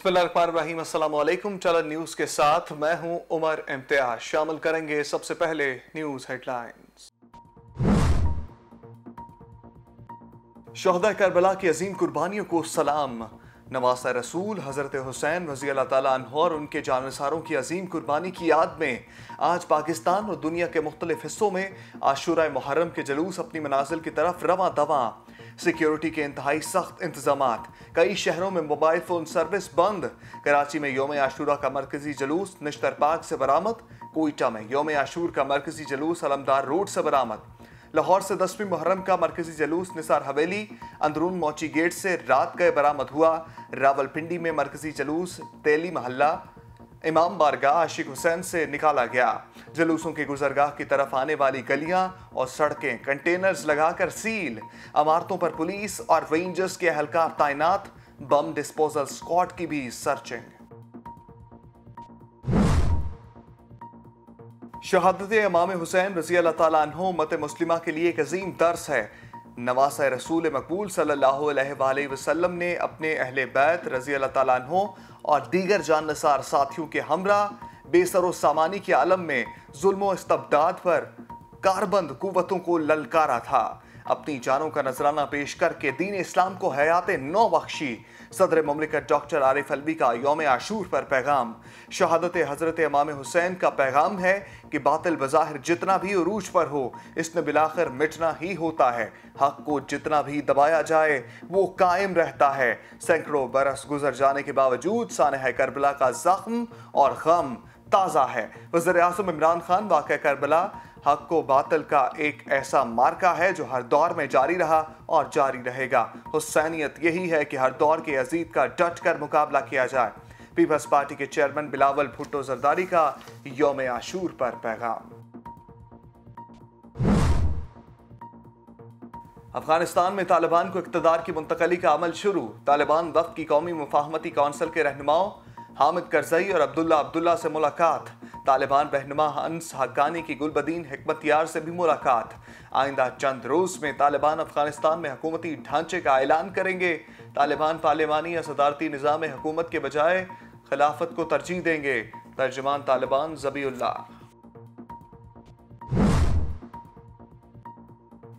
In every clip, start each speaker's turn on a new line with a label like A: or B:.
A: बिस्मिल्लाहिर्रहमानिर्रहीम, अस्सलाम वालेकुम। चलन न्यूज के साथ मैं हूं उमर इम्तियाज। शामिल करेंगे सबसे पहले न्यूज हेडलाइंस। शोहदा करबला की अजीम कुर्बानियों को सलाम। नवासा रसूल हजरत हुसैन रज़ी अल्लाह ताला अन्हु और उनके जानसारों की अजीम कुर्बानी की याद में आज पाकिस्तान और दुनिया के मुख्तलिफ हिस्सों में आशूरा मुहर्रम के जुलूस अपनी मनाजिल की तरफ रवां दवां। सिक्योरिटी के इंतहाई सख्त इंतजामात, कई शहरों में मोबाइल फोन सर्विस बंद। कराची में योम आशूरा का मरकजी जुलूस निश्तर पार्क से बरामद। कोयटा में योम आशूर का मरकजी जुलूस अलमदार रोड से बरामद। लाहौर से 10वीं मुहर्रम का मरकजी जुलूस निसार हवेली अंदरून मोची गेट से रात गए बरामद हुआ। रावलपिंडी में मरकजी जुलूस तेली महल्ला इमाम बारगाह आशिक हुसैन से निकाला गया। जुलूसों की गुजरगाह की तरफ आने वाली गलियां और सड़कें कंटेनर्स लगाकर सील। इमारतों पर पुलिस और रेंजर्स के एहलकार तैनात। बम डिस्पोजल स्क्वाड की भी सर्चिंग। शहादत इमाम हुसैन रज़ी अल्लाह ताला अन्हु उम्मत मुस्लिमा के लिए एक अजीम दर्स है। नवासा रसूल मकबूल सल्लल्लाहु अलैहि वसल्लम ने अपने अहले बैत रज़ी अल्लाह ताला अन्हु और दीगर जानसार साथियों के हमरा बेसरो सामानी के आलम में जुल्म इस्तबदाद पर कारबंद कुव्वतों को ललकारा था। अपनी जानों का नजराना पेश करके दीन इस्लाम को हयात नौ बख्शी। सदर मुमलिकत डॉक्टर आरिफ अलवी का यौम आशूर पर पैगाम। शहादत हजरत इमाम हुसैन का पैगाम है कि बातिल बज़ाहिर जितना भी उरूज पर हो, इसने बिलाखिर मिटना ही होता है। हक को जितना भी दबाया जाए वो कायम रहता है। सैकड़ों बरस गुजर जाने के बावजूद सानह करबला का जख्म और गम ताज़ा है। वज़ीर आज़म इमरान खान वाक़या करबला हक को बातिल का एक ऐसा मार्का है जो हर दौर में जारी रहा और जारी रहेगा। हुसैनियत यही है कि हर दौर के यजीद का डट कर मुकाबला किया जाए। पीपल्स पार्टी के चेयरमैन बिलावल भुट्टो जरदारी का यौम आशूर पर पैगाम। अफगानिस्तान में तालिबान को इक़्तिदार की मुंतकली का अमल शुरू। तालिबान वफ़द की कौमी मुफाहमती कौंसिल के रहनुमाओं हामिद करजई और अब्दुल्ला से मुलाकात। तालिबान रहनुमा हंस हक्कानी की गुलबदीन हिकमतयार से भी मुलाकात। आइंदा चंद रोज में तालिबान अफगानिस्तान में हुकूमती ढांचे का ऐलान करेंगे। तालिबान पार्लिमानी या सदारती निज़ाम हुकूमत के बजाय खिलाफत को तरजीह देंगे। तर्जुमान तालिबान ज़बीउल्लाह।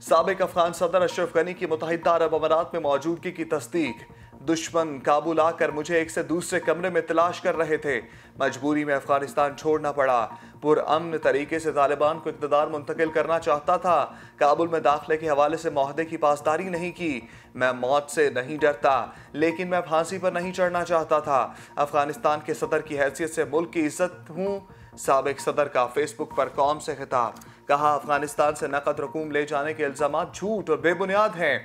A: साबिक अफगान सदर अशरफ गनी की मुत्तहिदा अरब अमारात में मौजूदगी की तस्दीक। दुश्मन काबुल आकर मुझे एक से दूसरे कमरे में तलाश कर रहे थे। मजबूरी में अफगानिस्तान छोड़ना पड़ा। पुरअमन तरीके से तालिबान को इक़्तिदार मुंतकिल करना चाहता था। काबुल में दाखिले के हवाले से मुआहदे की पासदारी नहीं की। मैं मौत से नहीं डरता, लेकिन मैं फांसी पर नहीं चढ़ना चाहता था। अफगानिस्तान के सदर की हैसियत से मुल्क की इज्जत हूँ। साबिक सदर का फेसबुक पर कौम से खिताब। कहा, अफगानिस्तान से नकद रकूम ले जाने के इल्जामात झूठ और बेबुनियाद हैं।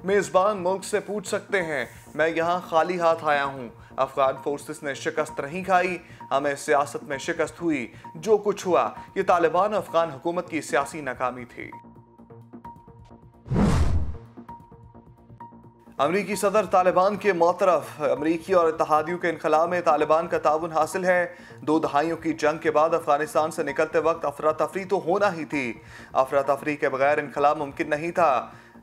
A: मेज़बान मुल्क से पूछ सकते हैं, मैं यहाँ खाली हाथ आया हूँ। अफगान फोर्सेस ने शिकस्त नहीं खाई, हमें सियासत में शिकस्त हुई। जो कुछ हुआ ये तालिबान अफगान हुकूमत की सियासी नाकामी थी। अमरीकी सदर तालिबान के मौतरफ। अमरीकी और इत्तहादियों के इनखला में तालिबान का ताउन हासिल है। 2 दहाइयों की जंग के बाद अफगानिस्तान से निकलते वक्त अफरा तफरी तो होना ही थी। अफरा तफरी के बगैर इनखला मुमकिन नहीं था।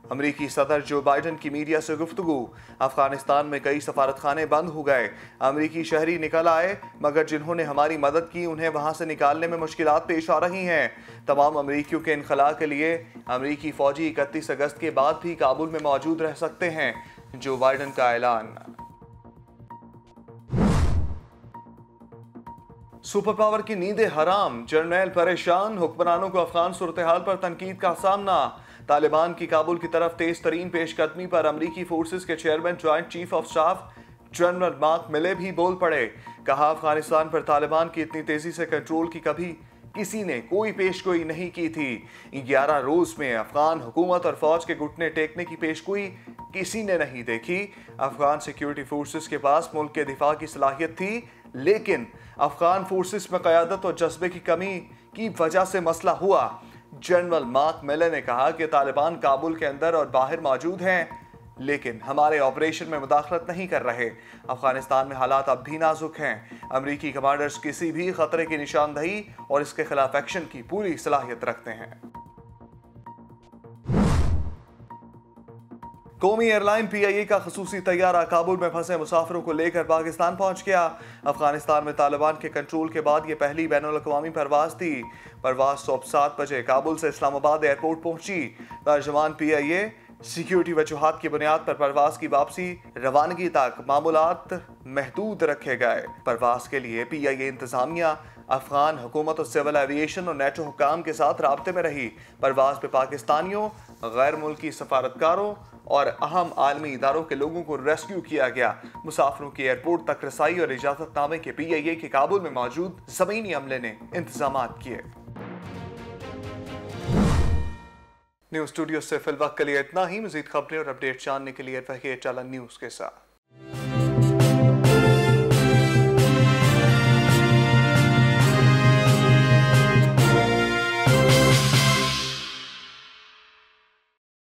A: अमरीकी सदर जो बाइडन की मीडिया से गुफ्तगू। अफगानिस्तान में कई सफारतखाने बंद हो गए। अमरीकी शहरी निकल आए, मगर जिन्होंने हमारी मदद की उन्हें वहां से निकालने में मुश्किलात पेश आ रही हैं। तमाम अमरीकियों के इनखला के लिए अमरीकी फौजी 31 अगस्त के बाद भी काबुल में मौजूद रह सकते हैं। जो बाइडन का ऐलान। सुपर पावर की नींदें हराम, जर्नैल परेशान। हुक्मरानों को अफगान सूरत हाल पर तनकीद का सामना। तालिबान की काबुल की तरफ तेज तरीन पेशकदमी पर अमरीकी फोर्सेस के chairman joint chief of staff general mark मिले भी बोल पड़े। कहा, अफगानिस्तान पर तालिबान की इतनी तेजी से कंट्रोल की कभी किसी ने कोई पेशगोई नहीं की थी। 11 रोज में अफगान हुकूमत और फौज के घुटने टेकने की पेशगोई किसी ने नहीं देखी। अफगान सिक्योरिटी फोर्सेस के पास मुल्क के दिफा की सलाहियत थी, लेकिन अफगान फोर्सेस में क़यादत और जज्बे की कमी की वजह से मसला हुआ। जनरल मार्क मिले ने कहा कि तालिबान काबुल के अंदर और बाहर मौजूद हैं, लेकिन हमारे ऑपरेशन में मुदाखलत नहीं कर रहे। अफगानिस्तान में हालात अब भी नाजुक हैं। अमरीकी कमांडर्स किसी भी खतरे की निशानदही और इसके खिलाफ एक्शन की पूरी सलाहियत रखते हैं। कौमी एयरलाइन PIA का खसूसी तैयारा काबुल में फंसे मुसाफिरों को लेकर पाकिस्तान पहुंच गया। अफगानिस्तान में तालिबान के कंट्रोल के बाद ये पहली बैनुल-अक़वामी परवाज थी। परवाज सुबह 7 बजे काबुल से इस्लामाबाद एयरपोर्ट पहुंची। तर्जुमान PIA सिक्योरिटी वजूहात की बुनियाद पर परवाज की वापसी रवानगी तक मामूलात महदूद रखे गए। परवाज के लिए PIA इंतजामिया अफगान हुकूमत और सिविल एविएशन और नेटो हुकाम के साथ राब्ते में रही। परवाज पे पाकिस्तानियों, गैर मुल्की सफारतकारों और अहम आलमी इदारों के लोगों को रेस्क्यू किया गया। मुसाफिरों की एयरपोर्ट तक रसाई और इजाजतनामे के PIA के काबुल में मौजूद ज़मीनी अमले ने इंतजाम किए। न्यूज़ स्टूडियो से फिलवक्त के लिए इतना ही। मज़ीद खबरें और अपडेट जानने के लिए रहिए चलन न्यूज़ के साथ।